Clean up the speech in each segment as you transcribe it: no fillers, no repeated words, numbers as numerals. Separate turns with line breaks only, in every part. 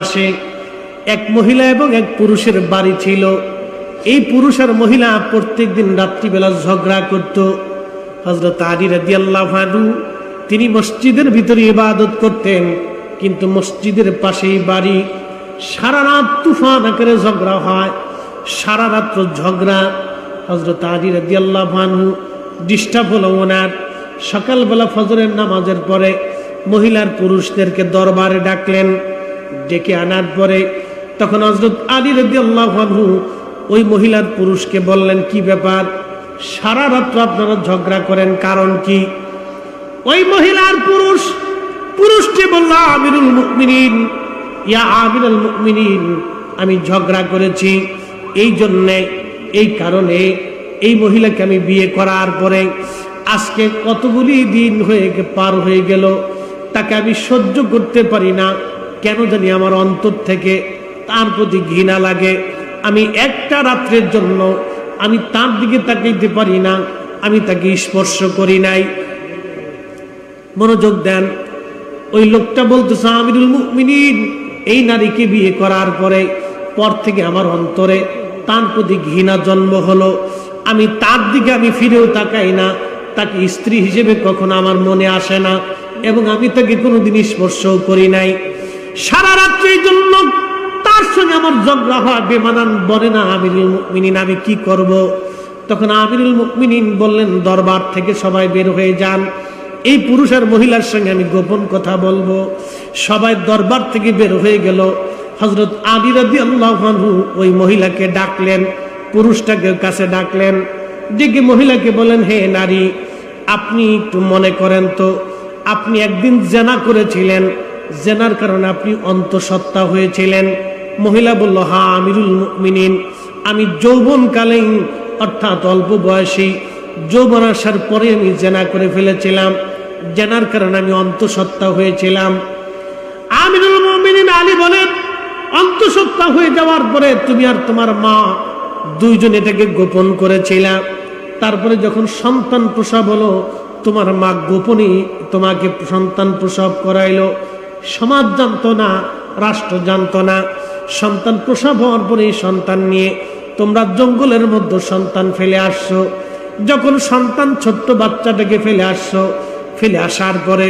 পাশে এক মহিলা এবং এক পুরুষের বাড়ি ছিল। এই পুরুষ আর মহিলা প্রত্যেকদিন রাত্রিবেলা ঝগড়া করত। হযরত আলী রাদিয়াল্লাহু আনহু তিনি মসজিদের ভিতরে ইবাদত করতেন, কিন্তু মসজিদের পাশেই বাড়ি। সারা রাত তুফান আকারে ঝগড়া হয়, সারা রাত্র ঝগড়া। হযরত আলী রাদিয়াল্লাহু আনহু ডিস্টার্ব হলো ওনার। সকালবেলা ফজরের নামাজের পরে মহিলার পুরুষদেরকে দরবারে ডাকলেন। ডেকে আনার পরে তখন হযরত আলী রাদিয়াল্লাহু আনহু ওই মহিলার পুরুষকে বললেন, কি ব্যাপার, সারা রাত্র আপনারা ঝগড়া করেন, কারণ কি? ওই মহিলার পুরুষটি বলল, আমিরুল মুমিনিন, ইয়া আমিরুল মুমিনিন, আমি ঝগড়া করেছি এই জন্যে, এই কারণে এই মহিলাকে আমি বিয়ে করার পরে আজকে কতগুলি দিন পার হয়ে গেল, তাকে আমি সহ্য করতে পারি না। কেন জানি আমার অন্তর থেকে তার প্রতি ঘৃণা লাগে। আমি একটা রাত্রের জন্য আমি তার দিকে তাকাইতে পারি না, আমি তাকে স্পর্শ করি নাই। মনোযোগ দেন, ওই লোকটা বলতেছে, আমিরুল মুমিনিন, এই নারীকে বিয়ে করার পর থেকে আমার অন্তরে তার প্রতি ঘৃণা জন্ম হলো। আমি তার দিকে আমি ফিরেও তাকাই না, তাকে স্ত্রী হিসেবে কখনো আমার মনে আসে না, এবং আমি তাকে কোনোদিন স্পর্শও করি নাই। সারা রাত্রির জন্য তার সঙ্গে আমার ঝগড়া হয়, বেমানান বলে না আমিরুল মুমিনিন, আমি কি করব? তখন আমিরুল মুমিনিন বললেন, দরবার থেকে সবাই বের হয়ে যান, এই পুরুষ আর মহিলার সঙ্গে আমি গোপন কথা বলবো। সবাই দরবার থেকে বের হয়ে গেল। হযরত আলী রাদিয়াল্লাহু আনহু ওই মহিলাকে ডাকলেন, পুরুষটাকে কাছে ডাকলেন, ডেকে মহিলাকে বলেন, হে নারী, আপনি একটু মনে করেন তো, আপনি একদিন জেনা করেছিলেন, জেনার কারণে আপনি অন্তঃসত্ত্বা হয়েছিলেন। মহিলা বলল, হ্যাঁ আমিরুল মুমিনিন, আমি যৌবনকালীন অর্থাৎ অল্প বয়সী যৌবন আসার পরে আমি জেনা করে ফেলেছিলাম, জেনার কারণে আমি অন্তঃসত্ত্বা হয়েছিলাম। আমিরুল মুমিনিন আলী বলেন, অন্তঃসত্ত্বা হয়ে যাওয়ার পরে তুমি আর তোমার মা দুইজন এটাকে গোপন করেছিলাম। তারপরে যখন সন্তান প্রসব হলো, তোমার মা গোপনে তোমাকে সন্তান প্রসব করাইলো। সমাজ জানতো না, রাষ্ট্র জানতো না। সন্তান প্রসব হওয়ার পরে এই সন্তান নিয়ে তোমরা জঙ্গলের মধ্যে সন্তান ফেলে আসছো। যখন সন্তান ছোট্ট বাচ্চাটাকে ফেলে আসছো, ফেলে আসার পরে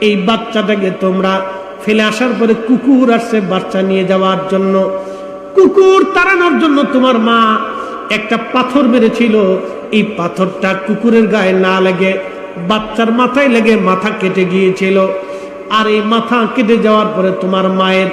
এই বাচ্চাটাকে তোমরা ফেলে আসার পরে কুকুর আসছে বাচ্চা নিয়ে যাওয়ার জন্য। কুকুর তাড়ানোর জন্য তোমার মা একটা পাথর মেরেছিল। এই পাথরটা কুকুরের গায়ে না লেগে বাচ্চার মাথায় লেগে মাথা কেটে গিয়েছিল। আর এই মাথা কেটে যাওয়ার পরে তোমার মায়ের